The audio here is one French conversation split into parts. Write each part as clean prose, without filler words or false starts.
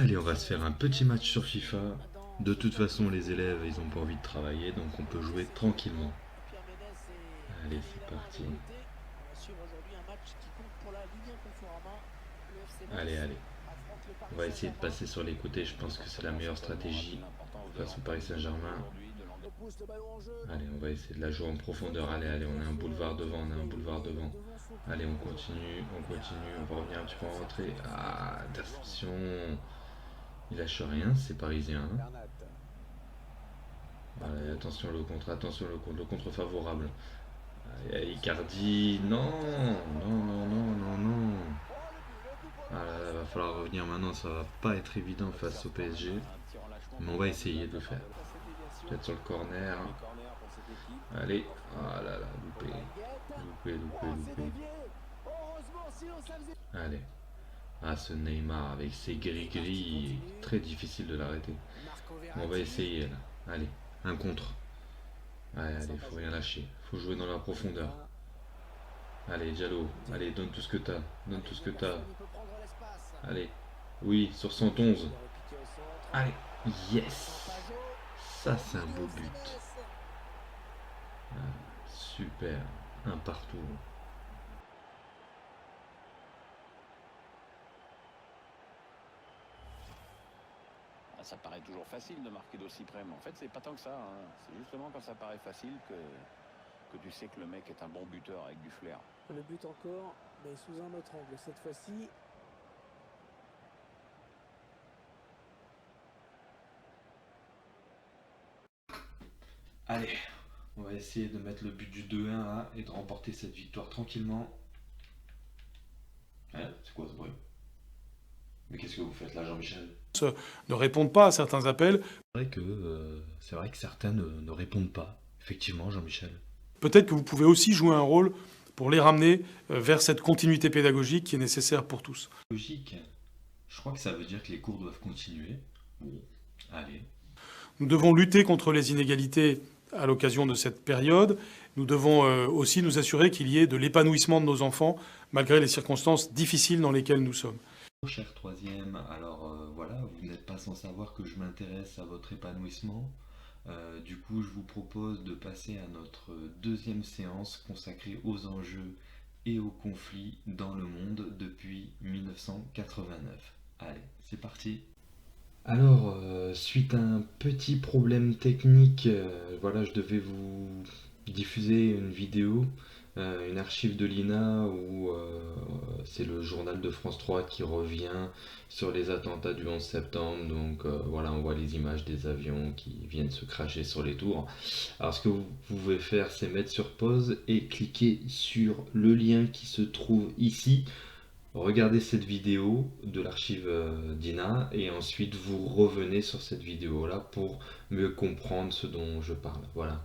Allez, on va se faire un petit match sur FIFA. De toute façon, les élèves, ils ont pas envie de travailler, donc on peut jouer tranquillement. Allez, c'est parti. Allez, allez. On va essayer de passer sur les côtés, je pense que c'est la meilleure stratégie face au Paris Saint-Germain. Allez, on va essayer de la jouer en profondeur. Allez, allez, on a un boulevard devant, on a un boulevard devant. Allez, on continue, on va revenir un petit peu en rentrée. Ah, interception. Il lâche rien, c'est parisien, hein. Allez, attention le contre favorable. Allez, Icardi, non, non, non, non, non, non. Ah là là, va falloir revenir maintenant, ça va pas être évident face au PSG. Mais on va essayer de le faire. Peut-être sur le corner. Allez, ah là là, loupé. Loupé, loupé, loupé. Allez. Ah, ce Neymar avec ses gris-gris, très difficile de l'arrêter. On va essayer là. Allez, un contre. Allez, allez, faut rien lâcher. Faut jouer dans la profondeur. Allez, Diallo, allez, donne tout ce que t'as. Donne tout ce que t'as. Allez. Oui, sur 111. Allez. Yes. Ça, c'est un beau but. Ah, super. Un partout. Ça paraît toujours facile de marquer d'aussi près, mais en fait, c'est pas tant que ça, hein. C'est justement quand ça paraît facile que tu sais que le mec est un bon buteur avec du flair. Le but encore, mais sous un autre angle. Cette fois-ci, Allez, on va essayer de mettre le but du 2-1 là et de remporter cette victoire tranquillement. C'est quoi ce bruit? Mais qu'est-ce que vous faites là, Jean-Michel? Ne répondent pas à certains appels. C'est vrai que certains ne répondent pas. Effectivement, Jean-Michel. Peut-être que vous pouvez aussi jouer un rôle pour les ramener vers cette continuité pédagogique qui est nécessaire pour tous. Logique. Je crois que ça veut dire que les cours doivent continuer. Bon, allez. Nous devons lutter contre les inégalités à l'occasion de cette période. Nous devons aussi nous assurer qu'il y ait de l'épanouissement de nos enfants malgré les circonstances difficiles dans lesquelles nous sommes. Cher troisième, alors voilà, vous n'êtes pas sans savoir que je m'intéresse à votre épanouissement. Du coup, je vous propose de passer à notre deuxième séance consacrée aux enjeux et aux conflits dans le monde depuis 1989. Allez, c'est parti. Alors, suite à un petit problème technique, voilà, je devais vous diffuser une vidéo, une archive de l'INA où c'est le journal de France 3 qui revient sur les attentats du 11 septembre. Donc voilà, on voit les images des avions qui viennent se cracher sur les tours. Alors ce que vous pouvez faire, c'est mettre sur pause et cliquer sur le lien qui se trouve ici. Regardez cette vidéo de l'archive d'INA et ensuite vous revenez sur cette vidéo là pour mieux comprendre ce dont je parle. Voilà.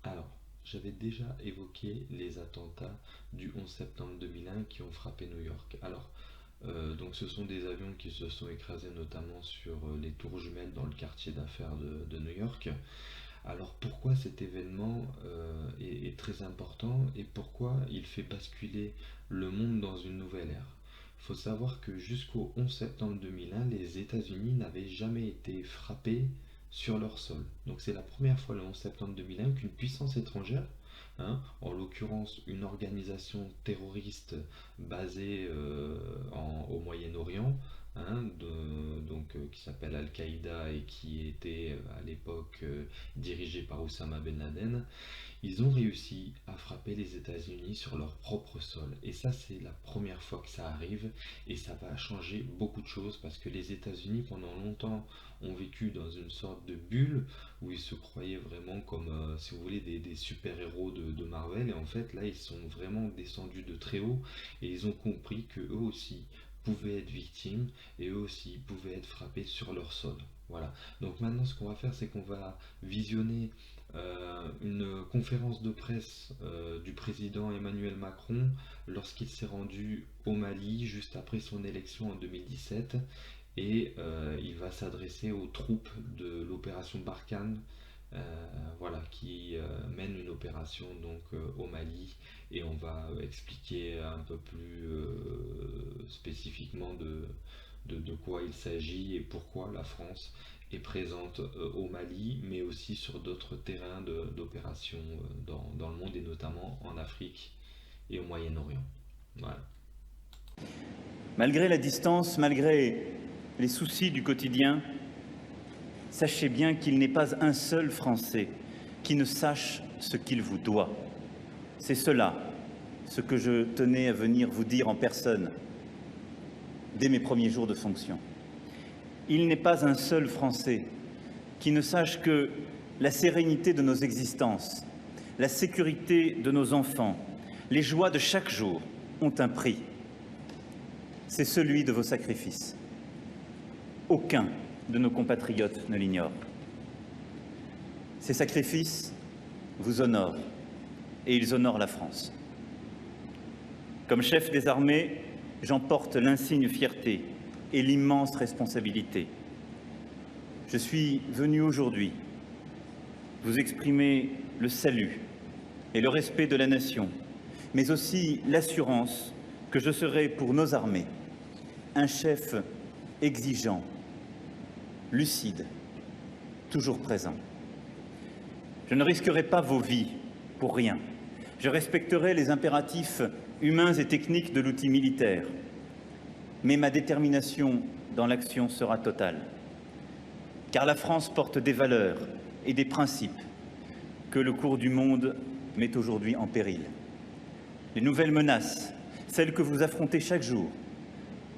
Alors, j'avais déjà évoqué les attentats du 11 septembre 2001 qui ont frappé New York. Alors, donc ce sont des avions qui se sont écrasés notamment sur les tours jumelles dans le quartier d'affaires de New York. Alors pourquoi cet événement est très important et pourquoi il fait basculer le monde dans une nouvelle ère? Il faut savoir que jusqu'au 11 septembre 2001, les États-Unis n'avaient jamais été frappés sur leur sol. Donc c'est la première fois le 11 septembre 2001 qu'une puissance étrangère, en l'occurrence une organisation terroriste basée au Moyen-Orient, qui s'appelle Al-Qaïda et qui était à l'époque dirigée par Oussama Ben Laden, ils ont réussi à frapper les États-Unis sur leur propre sol. Et ça, c'est la première fois que ça arrive et ça va changer beaucoup de choses parce que les États-Unis, pendant longtemps, ont vécu dans une sorte de bulle où ils se croyaient vraiment comme, si vous voulez, des super-héros de Marvel. Et en fait, là, ils sont vraiment descendus de très haut et ils ont compris que eux aussi pouvaient être victimes et eux aussi pouvaient être frappés sur leur sol. Voilà. Donc maintenant, ce qu'on va faire, c'est qu'on va visionner une conférence de presse du président Emmanuel Macron lorsqu'il s'est rendu au Mali juste après son élection en 2017 et il va s'adresser aux troupes de l'opération Barkhane, voilà, qui mène une opération donc au Mali et on va expliquer un peu plus spécifiquement de quoi il s'agit et pourquoi la France est présente au Mali, mais aussi sur d'autres terrains d'opération dans le monde et notamment en Afrique et au Moyen-Orient. Voilà. Malgré la distance, malgré les soucis du quotidien, sachez bien qu'il n'est pas un seul Français qui ne sache ce qu'il vous doit. C'est cela, ce que je tenais à venir vous dire en personne dès mes premiers jours de fonction. Il n'est pas un seul Français qui ne sache que la sérénité de nos existences, la sécurité de nos enfants, les joies de chaque jour ont un prix. C'est celui de vos sacrifices. Aucun de nos compatriotes ne l'ignore. Ces sacrifices vous honorent et ils honorent la France. Comme chef des armées, j'en porte l'insigne fierté et l'immense responsabilité. Je suis venu aujourd'hui vous exprimer le salut et le respect de la nation, mais aussi l'assurance que je serai pour nos armées un chef exigeant, lucide, toujours présent. Je ne risquerai pas vos vies pour rien. Je respecterai les impératifs humains et techniques de l'outil militaire, mais ma détermination dans l'action sera totale. Car la France porte des valeurs et des principes que le cours du monde met aujourd'hui en péril. Les nouvelles menaces, celles que vous affrontez chaque jour,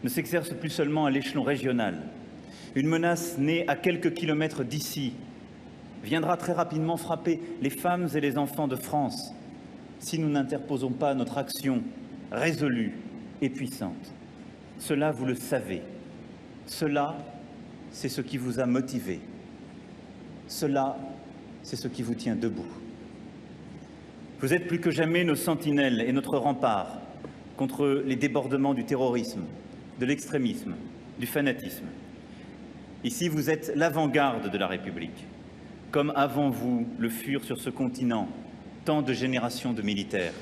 ne s'exercent plus seulement à l'échelon régional. Une menace née à quelques kilomètres d'ici viendra très rapidement frapper les femmes et les enfants de France si nous n'interposons pas notre action résolue et puissante. Cela, vous le savez. Cela, c'est ce qui vous a motivé. Cela, c'est ce qui vous tient debout. Vous êtes plus que jamais nos sentinelles et notre rempart contre les débordements du terrorisme, de l'extrémisme, du fanatisme. Ici, vous êtes l'avant-garde de la République, comme avant vous le furent sur ce continent tant de générations de militaires.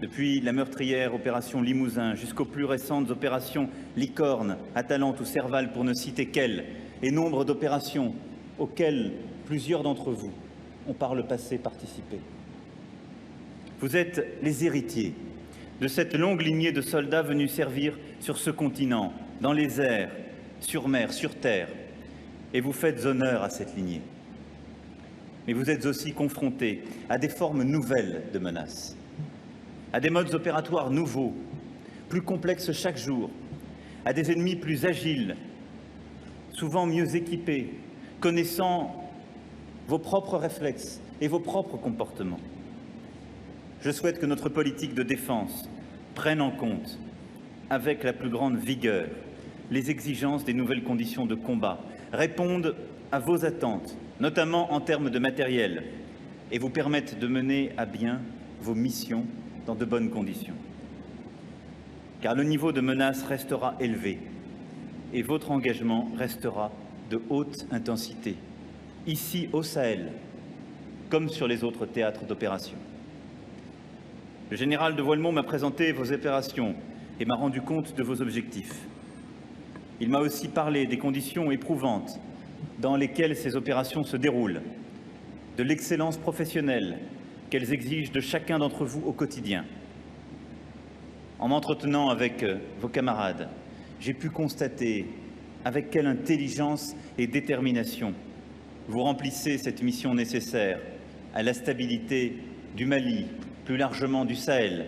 Depuis la meurtrière opération Limousin jusqu'aux plus récentes opérations Licorne, Atalante ou Serval, pour ne citer qu'elles, et nombre d'opérations auxquelles plusieurs d'entre vous ont par le passé participé. Vous êtes les héritiers de cette longue lignée de soldats venus servir sur ce continent, dans les airs, sur mer, sur terre, et vous faites honneur à cette lignée. Mais vous êtes aussi confrontés à des formes nouvelles de menaces, à des modes opératoires nouveaux, plus complexes chaque jour, à des ennemis plus agiles, souvent mieux équipés, connaissant vos propres réflexes et vos propres comportements. Je souhaite que notre politique de défense prenne en compte, avec la plus grande vigueur, les exigences des nouvelles conditions de combat, réponde à vos attentes, notamment en termes de matériel, et vous permette de mener à bien vos missions dans de bonnes conditions. Car le niveau de menace restera élevé et votre engagement restera de haute intensité, ici au Sahel, comme sur les autres théâtres d'opération. Le général de Voilemont m'a présenté vos opérations et m'a rendu compte de vos objectifs. Il m'a aussi parlé des conditions éprouvantes dans lesquelles ces opérations se déroulent, de l'excellence professionnelle qu'elles exigent de chacun d'entre vous au quotidien. En m'entretenant avec vos camarades, j'ai pu constater avec quelle intelligence et détermination vous remplissez cette mission nécessaire à la stabilité du Mali, plus largement du Sahel,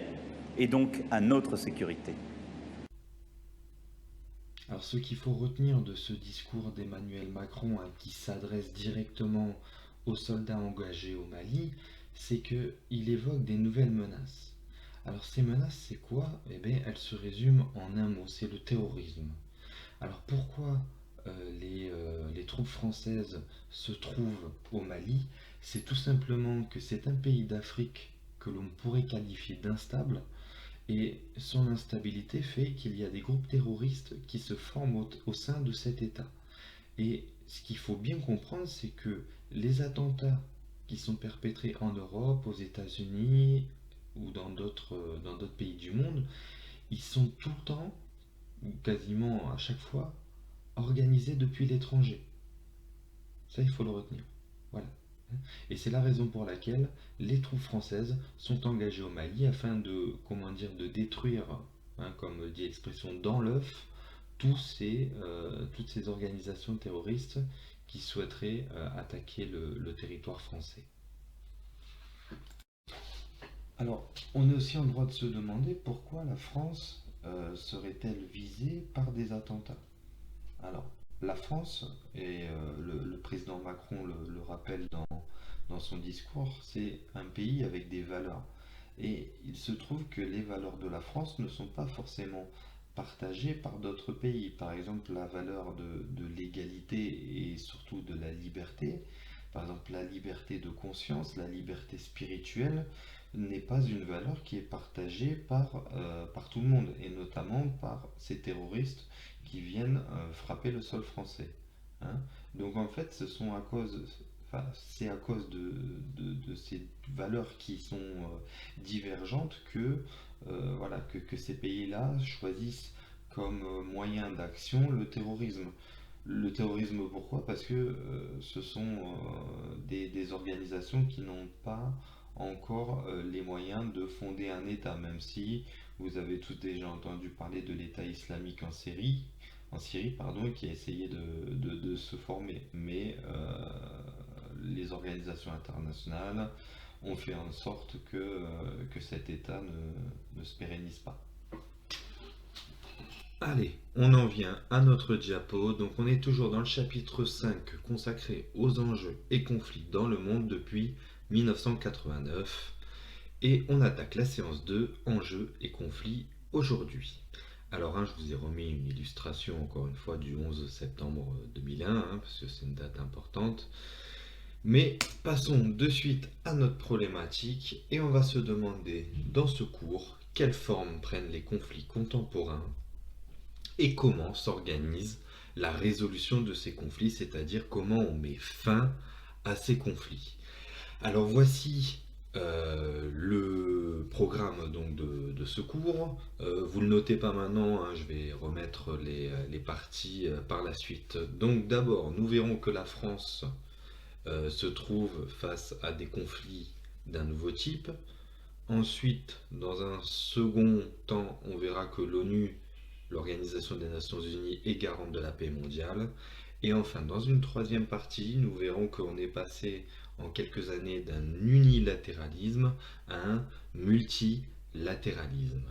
et donc à notre sécurité. Alors ce qu'il faut retenir de ce discours d'Emmanuel Macron qui s'adresse directement aux soldats engagés au Mali, c'est qu'il évoque des nouvelles menaces. Alors ces menaces, c'est quoi? Eh bien, elles se résument en un mot, c'est le terrorisme. Alors pourquoi les troupes françaises se trouvent au Mali? C'est tout simplement que c'est un pays d'Afrique que l'on pourrait qualifier d'instable, et son instabilité fait qu'il y a des groupes terroristes qui se forment au sein de cet État. Et ce qu'il faut bien comprendre, c'est que les attentats qui sont perpétrés en Europe, aux États-Unis ou dans d'autres pays du monde, ils sont tout le temps ou quasiment à chaque fois, organisées depuis l'étranger. Ça, il faut le retenir. Voilà. Et c'est la raison pour laquelle les troupes françaises sont engagées au Mali afin de, comment dire, de détruire, comme dit l'expression, dans l'œuf, toutes ces organisations terroristes qui souhaiteraient attaquer le territoire français. Alors, on est aussi en droit de se demander pourquoi la France serait-elle visée par des attentats. Alors, la France, et le président Macron le rappelle dans son discours, c'est un pays avec des valeurs. Et il se trouve que les valeurs de la France ne sont pas forcément partagées par d'autres pays. Par exemple, la valeur de l'égalité et surtout de la liberté, par exemple la liberté de conscience, la liberté spirituelle, n'est pas une valeur qui est partagée par tout le monde, et notamment par ces terroristes qui viennent frapper le sol français. Hein. Donc en fait, c'est à cause de ces valeurs qui sont divergentes voilà, que ces pays-là choisissent comme moyen d'action le terrorisme. Le terrorisme, pourquoi? Parce que ce sont des organisations qui n'ont pas encore les moyens de fonder un État, même si vous avez tous déjà entendu parler de l'État islamique en Syrie, pardon, qui a essayé de se former. Mais les organisations internationales ont fait en sorte que cet État ne se pérennise pas. Allez, on en vient à notre diapo. Donc on est toujours dans le chapitre 5 consacré aux enjeux et conflits dans le monde depuis 1989. Et on attaque la séance 2, enjeux et conflits aujourd'hui. Alors, je vous ai remis une illustration, encore une fois, du 11 septembre 2001, parce que c'est une date importante. Mais passons de suite à notre problématique, et on va se demander, dans ce cours, quelle forme prennent les conflits contemporains, et comment s'organise la résolution de ces conflits, c'est-à-dire comment on met fin à ces conflits. Alors voici le programme donc de ce cours. Vous ne le notez pas maintenant, je vais remettre les parties par la suite. Donc d'abord, nous verrons que la France se trouve face à des conflits d'un nouveau type. Ensuite, dans un second temps, on verra que l'ONU, l'Organisation des Nations Unies, est garante de la paix mondiale. Et enfin, dans une troisième partie, nous verrons qu'on est passé en quelques années d'un unilatéralisme à un multilatéralisme.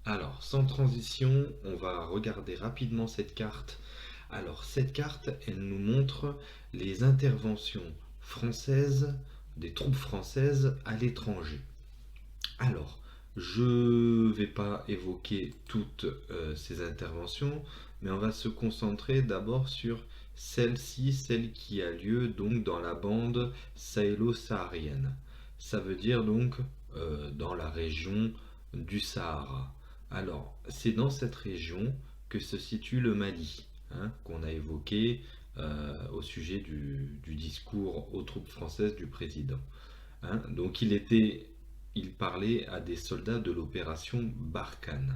Alors, sans transition, on va regarder rapidement cette carte. Alors, cette carte, elle nous montre les interventions françaises, des troupes françaises à l'étranger. Alors, je ne vais pas évoquer toutes ces interventions, mais on va se concentrer d'abord sur celle-ci, celle qui a lieu donc dans la bande sahélo-saharienne. Ça veut dire donc dans la région du Sahara. Alors, c'est dans cette région que se situe le Mali, qu'on a évoqué au sujet du discours aux troupes françaises du président. Donc, il parlait à des soldats de l'opération Barkhane.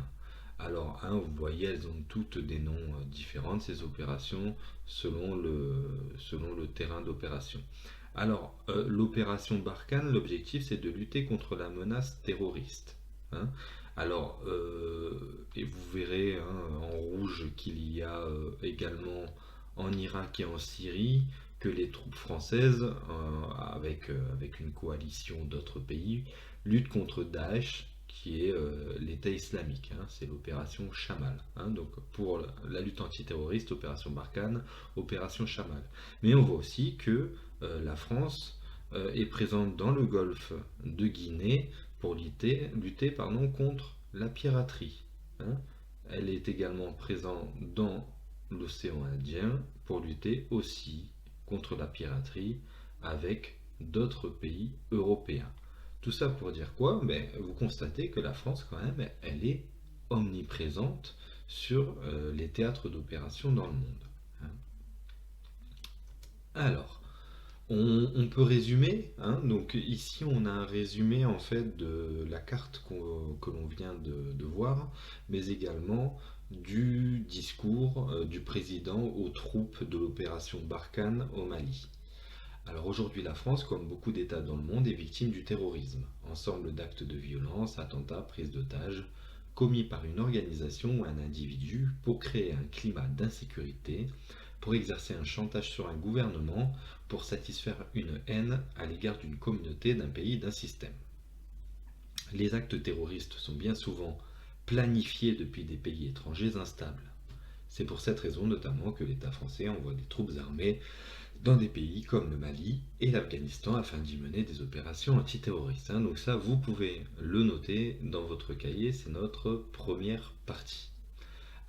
Alors, vous voyez, elles ont toutes des noms différents, ces opérations, selon le terrain d'opération. Alors, l'opération Barkhane, l'objectif, c'est de lutter contre la menace terroriste. Alors, et vous verrez en rouge qu'il y a également en Irak et en Syrie que les troupes françaises, avec une coalition d'autres pays, luttent contre Daesh, qui est l'État islamique. C'est l'opération Chamal. Donc pour la lutte antiterroriste, opération Barkhane, opération Chamal. Mais on voit aussi que la France est présente dans le golfe de Guinée pour lutter contre la piraterie. Elle est également présente dans l'océan Indien pour lutter aussi contre la piraterie avec d'autres pays européens. Tout ça pour dire quoi? Vous constatez que la France, quand même, elle est omniprésente sur les théâtres d'opération dans le monde. Alors, on peut résumer. Donc ici, on a un résumé en fait de la carte que l'on vient de voir, mais également du discours du président aux troupes de l'opération Barkhane au Mali. Alors aujourd'hui, la France, comme beaucoup d'États dans le monde, est victime du terrorisme. Ensemble d'actes de violence, attentats, prises d'otages, commis par une organisation ou un individu pour créer un climat d'insécurité, pour exercer un chantage sur un gouvernement, pour satisfaire une haine à l'égard d'une communauté, d'un pays, d'un système. Les actes terroristes sont bien souvent planifiés depuis des pays étrangers instables. C'est pour cette raison notamment que l'État français envoie des troupes armées dans des pays comme le Mali et l'Afghanistan afin d'y mener des opérations antiterroristes. Donc ça, vous pouvez le noter dans votre cahier, c'est notre première partie.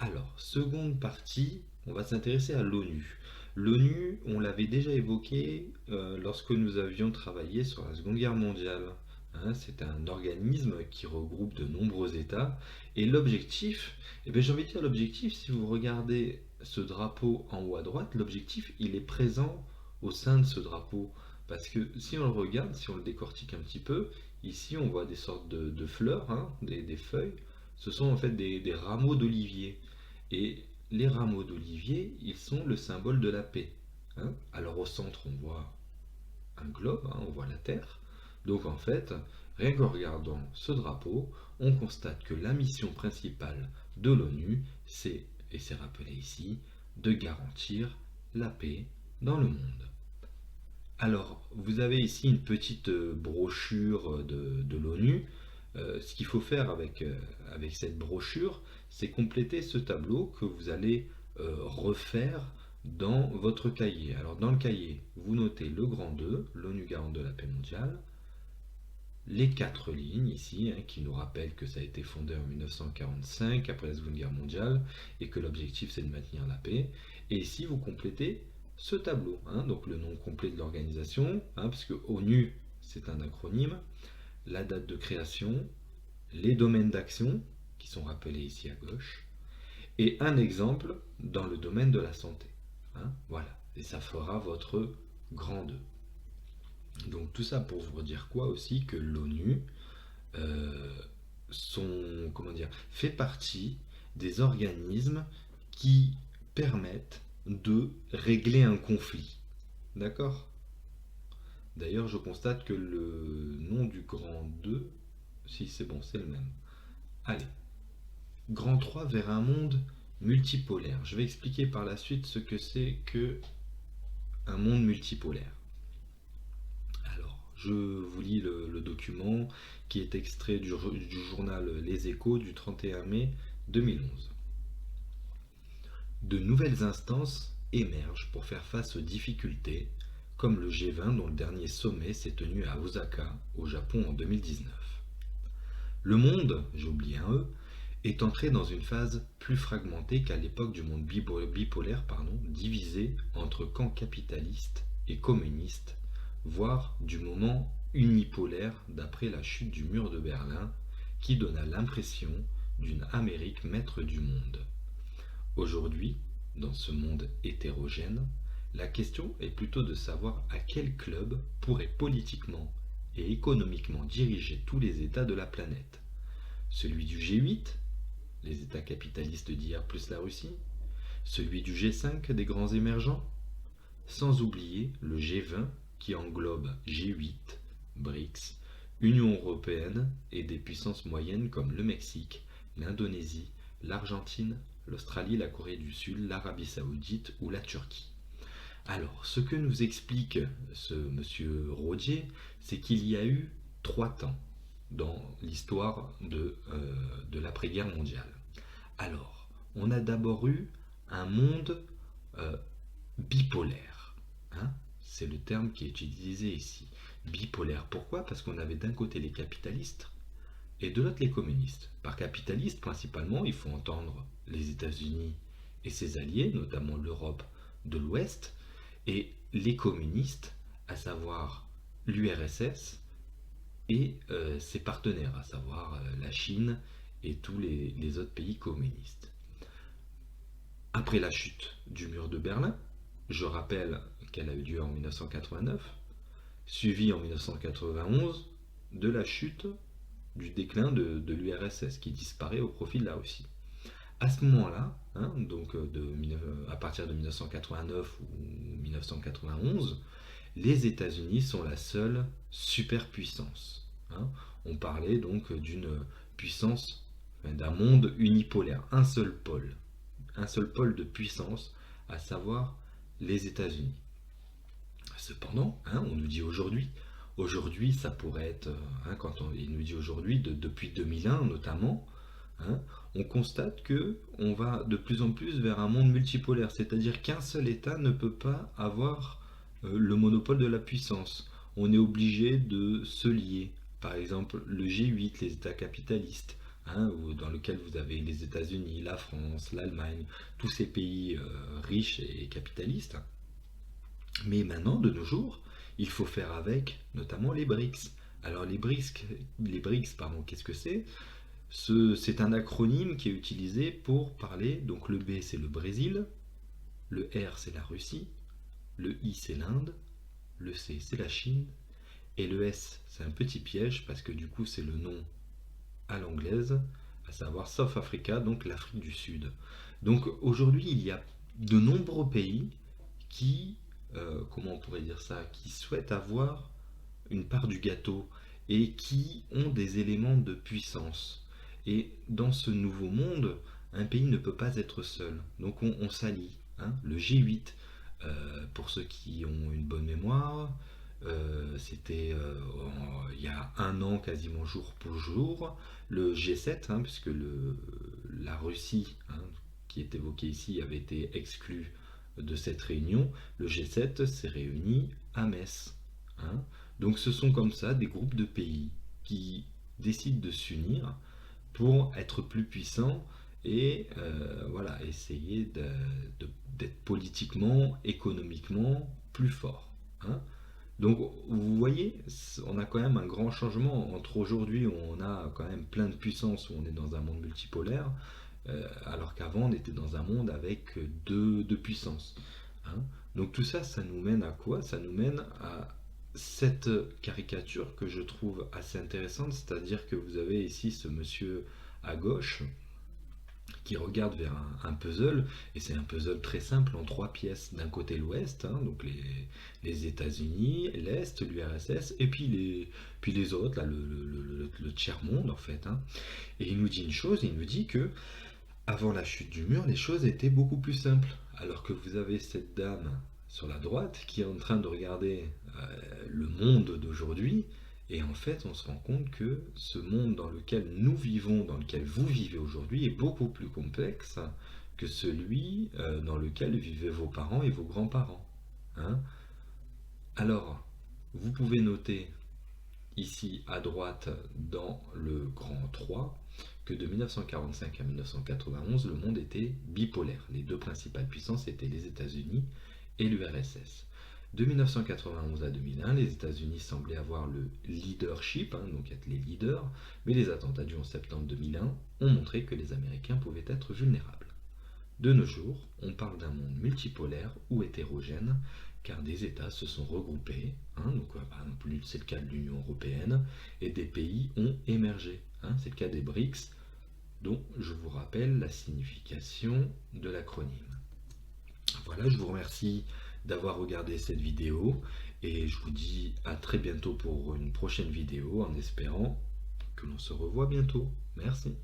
Alors, seconde partie, on va s'intéresser à l'ONU. L'ONU, on l'avait déjà évoqué lorsque nous avions travaillé sur la Seconde Guerre mondiale. C'est un organisme qui regroupe de nombreux États. Et l'objectif, j'ai envie de dire l'objectif, si vous regardez ce drapeau en haut à droite, l'objectif, il est présent au sein de ce drapeau. Parce que si on le regarde, si on le décortique un petit peu, ici on voit des sortes de fleurs, des feuilles. Ce sont en fait des rameaux d'olivier. Et les rameaux d'olivier, ils sont le symbole de la paix. Alors au centre, on voit un globe, on voit la Terre. Donc en fait, rien qu'en regardant ce drapeau, on constate que la mission principale de l'ONU, c'est, et c'est rappelé ici, de garantir la paix dans le monde. Alors, vous avez ici une petite brochure de l'ONU. Ce qu'il faut faire avec cette brochure, c'est compléter ce tableau que vous allez refaire dans votre cahier. Alors dans le cahier, vous notez le grand 2, l'ONU garante de la paix mondiale, les 4 lignes ici, qui nous rappellent que ça a été fondé en 1945, après la Seconde Guerre mondiale, et que l'objectif c'est de maintenir la paix. Et ici, vous complétez ce tableau, donc le nom complet de l'organisation, parce que ONU, c'est un acronyme, la date de création, les domaines d'action, qui sont rappelés ici à gauche, et un exemple dans le domaine de la santé. Voilà, et ça fera votre grand 2. Donc tout ça pour vous dire quoi aussi, que l'ONU fait partie des organismes qui permettent de régler un conflit. D'accord ? D'ailleurs, je constate que le nom du grand 2, si c'est bon, c'est le même. Allez, grand 3 vers un monde multipolaire. Je vais expliquer par la suite ce que c'est que un monde multipolaire. Alors, je vous lis le document qui est extrait du journal Les Échos du 31 mai 2011. De nouvelles instances émergent pour faire face aux difficultés, comme le G20 dont le dernier sommet s'est tenu à Osaka, au Japon en 2019. Le monde, j'ai oublié un E, est entré dans une phase plus fragmentée qu'à l'époque du monde bipolaire, divisé entre camps capitalistes et communistes, voire du moment unipolaire d'après la chute du mur de Berlin, qui donna l'impression d'une Amérique maître du monde. Aujourd'hui, dans ce monde hétérogène, la question est plutôt de savoir à quel club pourrait politiquement et économiquement diriger tous les États de la planète. Celui du G8, les États capitalistes d'hier plus la Russie, celui du G5 des grands émergents, sans oublier le G20 qui englobe G8, BRICS, Union européenne et des puissances moyennes comme le Mexique, l'Indonésie, l'Argentine, l'Australie, la Corée du Sud, l'Arabie Saoudite ou la Turquie. Alors, ce que nous explique ce monsieur Rodier, c'est qu'il y a eu 3 temps dans l'histoire de l'après-guerre mondiale. Alors, on a d'abord eu un monde bipolaire. C'est le terme qui est utilisé ici. Bipolaire, pourquoi ? Parce qu'on avait d'un côté les capitalistes et de l'autre les communistes. Par capitaliste, principalement, il faut entendre les États-Unis et ses alliés, notamment l'Europe de l'Ouest, et les communistes, à savoir l'URSS et ses partenaires, à savoir la Chine et tous les autres pays communistes. Après la chute du mur de Berlin, je rappelle qu'elle a eu lieu en 1989, suivie en 1991 de la chute du déclin de l'URSS qui disparaît au profit de la Russie. À ce moment-là, hein, donc à partir de 1989 ou 1991, les États-Unis sont la seule superpuissance. Hein. On parlait donc d'une puissance, d'un monde unipolaire, un seul pôle de puissance, à savoir les États-Unis. Cependant, hein, on nous dit aujourd'hui ça pourrait être, hein, il nous dit aujourd'hui, depuis 2001 notamment, hein, on constate que on va de plus en plus vers un monde multipolaire, c'est-à-dire qu'un seul État ne peut pas avoir le monopole de la puissance. On est obligé de se lier. Par exemple, le G8, les États capitalistes, hein, dans lequel vous avez les États-Unis, la France, l'Allemagne, tous ces pays riches et capitalistes. Mais maintenant, de nos jours, il faut faire avec notamment les BRICS. Alors les BRICS, qu'est-ce que c'est? C'est un acronyme qui est utilisé pour parler, donc le B c'est le Brésil, le R c'est la Russie, le I c'est l'Inde, le C c'est la Chine, et le S c'est un petit piège parce que du coup c'est le nom à l'anglaise, à savoir South Africa, donc l'Afrique du Sud. Donc aujourd'hui il y a de nombreux pays qui, comment on pourrait dire ça, qui souhaitent avoir une part du gâteau et qui ont des éléments de puissance. Et dans ce nouveau monde, un pays ne peut pas être seul. Donc on s'allie. Hein. Le G8, pour ceux qui ont une bonne mémoire, c'était il y a un an quasiment jour pour jour. Le G7, hein, puisque la Russie, hein, qui est évoquée ici, avait été exclue de cette réunion. Le G7 s'est réuni à Metz. Hein. Donc ce sont comme ça des groupes de pays qui décident de s'unir pour être plus puissants et voilà, essayer d'être politiquement, économiquement plus forts. Hein. Donc vous voyez, on a quand même un grand changement entre aujourd'hui où on a quand même plein de puissance, où on est dans un monde multipolaire, alors qu'avant on était dans un monde avec deux puissances. Hein. Donc tout ça, ça nous mène à quoi? Ça nous mène à cette caricature que je trouve assez intéressante, c'est-à-dire que vous avez ici ce monsieur à gauche qui regarde vers un puzzle, et c'est un puzzle très simple en 3 pièces. D'un côté l'Ouest, hein, donc les États-Unis, l'Est, l'URSS, et puis les autres, là, le tiers-monde en fait. Hein. Et il nous dit une chose, il nous dit que avant la chute du mur, les choses étaient beaucoup plus simples. Alors que vous avez cette dame sur la droite qui est en train de regarder le monde d'aujourd'hui, et en fait on se rend compte que ce monde dans lequel nous vivons, dans lequel vous vivez aujourd'hui, est beaucoup plus complexe que celui dans lequel vivaient vos parents et vos grands-parents. Hein. Alors, vous pouvez noter ici à droite dans le grand 3 que de 1945 à 1991, le monde était bipolaire. Les deux principales puissances étaient les États-Unis et l'URSS. De 1991 à 2001, les États-Unis semblaient avoir le leadership, hein, donc être les leaders, mais les attentats du 11 septembre 2001 ont montré que les Américains pouvaient être vulnérables. De nos jours, on parle d'un monde multipolaire ou hétérogène, car des États se sont regroupés, hein, donc par exemple c'est le cas de l'Union européenne, et des pays ont émergé. Hein, c'est le cas des BRICS, dont je vous rappelle la signification de l'acronyme. Voilà, je vous remercie d'avoir regardé cette vidéo et je vous dis à très bientôt pour une prochaine vidéo en espérant que l'on se revoit bientôt. Merci.